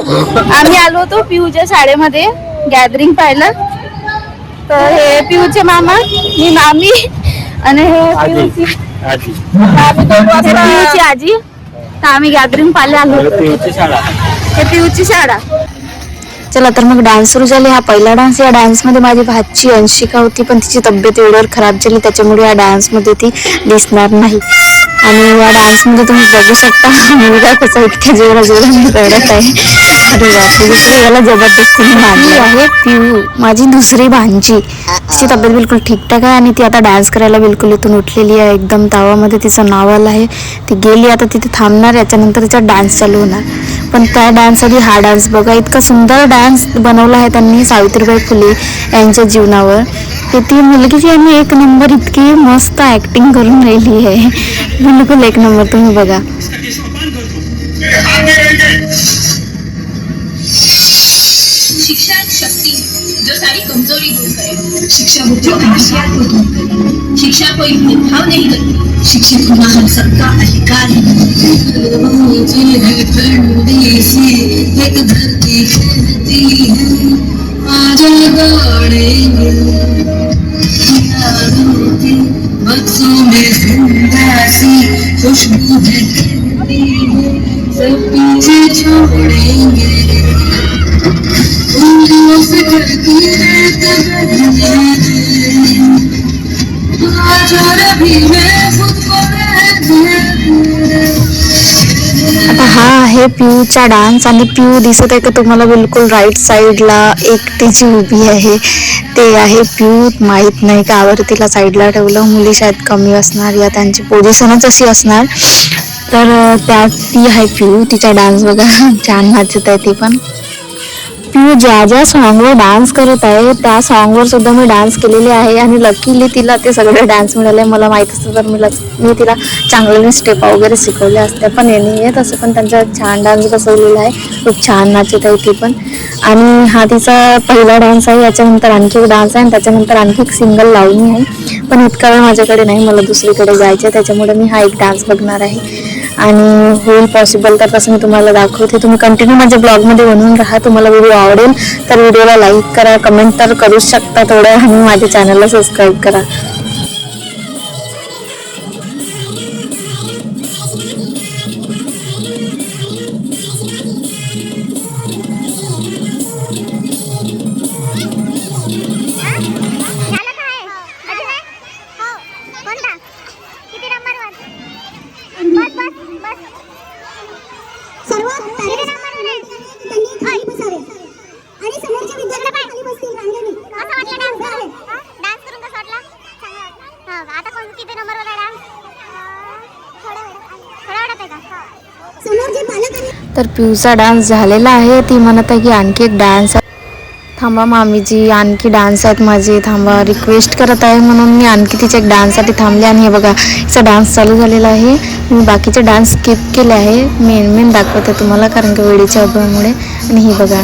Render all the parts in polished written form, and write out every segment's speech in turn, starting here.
आम्ही आलो होतो पिऊच्या शाळेमध्ये गॅदरिंग पाहायला. तर हे पिऊचे मामा, मी मामी आणि हे पिऊची आजी. पिऊची आजी. तर आम्ही गॅदरिंग पाहायला आलो होतो. हे पिऊची शाळा. चला तर मग डान्स सुरू झाले. हा पहिला डान्स. या डान्समध्ये माझी भाची अंशिका होती, पण तिची तब्येत एवढ्यावर खराब झाली त्याच्यामुळे या डान्समध्ये ती दिसणार नाही. आणि या डान्समध्ये तुम्ही बघू शकता मुलगा कसा इतक्या जोराने रडत आहे. अरे बापरे, याला जबरदस्तीने मारली आहे. पिऊ माझी दुसरी भांजी, तिची तब्येत बिलकुल ठीकठाक आहे आणि ती आता डान्स करायला बिलकुल इथून उठलेली आहे. एकदम तावामध्ये तिचं नाव आलं आहे. ती गेली आता तिथे थांबणार, याच्यानंतर तिचा डान्स चालू होणार. पण त्या डान्ससाठी हा डान्स बघा, इतका सुंदर डान्स बनवला आहे त्यांनी सावित्रीबाई फुले यांच्या जीवनावर. ती मुलगी जी आहे एक नंबर, इतकी मस्त ॲक्टिंग करून राहिली आहे, बिलकुल एक नंबर. तुम्ही बघा. शिक्षा एक शक्ति जो सारी कमजोरी दूर करे. शिक्षा बच्चों की होशियार को दूर करे. शिक्षा कोई भेदभाव नहीं करती. शिक्षक होना हम सबका अधिकार है. एक धरती कहती है आज दौड़ेंगे बक्सों में जिंदा सी खुशबू है सब पीछे छोड़ेंगे. आता हा आहे पिऊचा डान्स आणि पिऊ दिसत आहे का तुम्हाला बिलकुल राईट साईडला एकटीची उभी आहे. ते आहे पिऊ. माहीत नाही का आवर तिला साईडला ठेवलं. मुली शायद कमी असणार या त्यांची पोझिशनच अशी असणार. तर ती आहे पिऊ. तिचा डान्स बघा, छान नाचत आहे ती पण. पिऊ ज्या ज्या सॉन्गवर डान्स करत आहे त्या सॉन्गवर सुद्धा मी डान्स केलेले आहे आणि लकीली तिला ते सगळे डान्स मिळाले. मला माहीत असतं तर मी तिला चांगल्याने स्टेप वगैरे शिकवल्या असत्या, पण हे नाही आहे तसं. पण त्यांचा छान डान्स बसवलेला आहे, खूप छान नाचत आहे ती पण. आणि हा तिचा पहिला डान्स आहे. याच्यानंतर आणखी एक डान्स आहे आणि त्याच्यानंतर आणखी एक सिंगल लावणी आहे. पण इतका वेळ माझ्याकडे नाही, मला दुसरीकडे जायचं आहे, त्याच्यामुळे मी हा एक डान्स बघणार आहे. आणि होईल पॉसिबल तर तसं मी तुम्हाला दाखवते. तुम्ही कंटिन्यू माझ्या ब्लॉगमध्ये बनवून राहा. तुम्हाला व्हिडिओ आवडेल तर व्हिडिओला लाईक करा, कमेंट तर करूच शकता थोडं, आणि माझ्या चॅनलला सबस्क्राईब करा. तर पिऊचा डान्स झालेला आहे. ती म्हणत आहे की आणखी एक डान्स. थांबा मामीजी, आणखी डान्स आहेत माझे, थांबा, रिक्वेस्ट करत आहे म्हणून मी आणखी तिच्या एक डान्ससाठी थांबले. आणि हे बघा तिचा डान्स चालू झालेला आहे. मी बाकीचे डान्स स्किप केले आहे, मेन दाखवते तुम्हाला कारण की वेळेच्या अभावामुळे. आणि हे बघा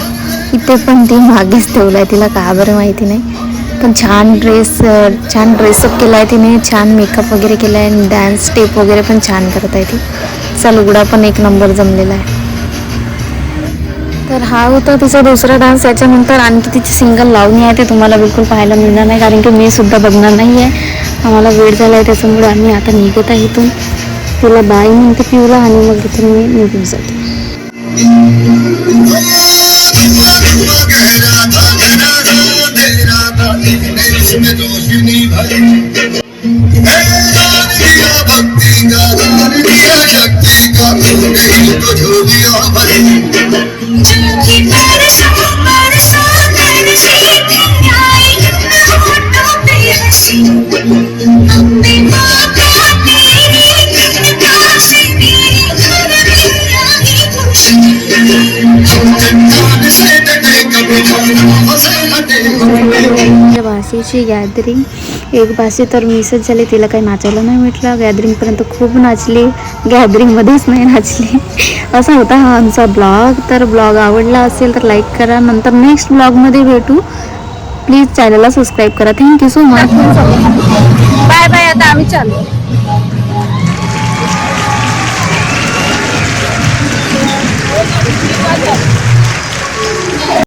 इथे पण ती मागेच ठेवलं आहे, तिला का बरं माहिती नाही. पण छान ड्रेसअप केला आहे तिने, छान मेकअप वगैरे केला आहे आणि डान्स स्टेप वगैरे पण छान करत आहे ती. तिचा लुगडा पण एक नंबर जमलेला आहे. तर हा होता तिचा दुसरा डान्स. याच्यानंतर आणखी तिची सिंगल लावणी आहे, ते तुम्हाला बिलकुल पाहायला मिळणार नाही कारण की मी सुद्धा बघणार नाही आहे. आम्हाला वेळ झाला आहे त्याच्यामुळे आम्ही आता निघत आहे इथून. तिला बाय म्हणते पिऊला आणि मग इथून मी निघून जाते. भाषेची गॅदरिंग, एक भाषे तर मिसच झाली, तिला काही नाचायला नाही भेटलं. गॅदरिंगपर्यंत खूप नाचली, गॅदरिंगमध्येच नाही नाचली. असा होता हा आमचा ब्लॉग. तर ब्लॉग आवडला असेल तर लाईक करा. नंतर नेक्स्ट ब्लॉगमध्ये भेटू. प्लीज चॅनलला सबस्क्राईब करा. Thank you so much. Bye bye. आता आम्ही चालू.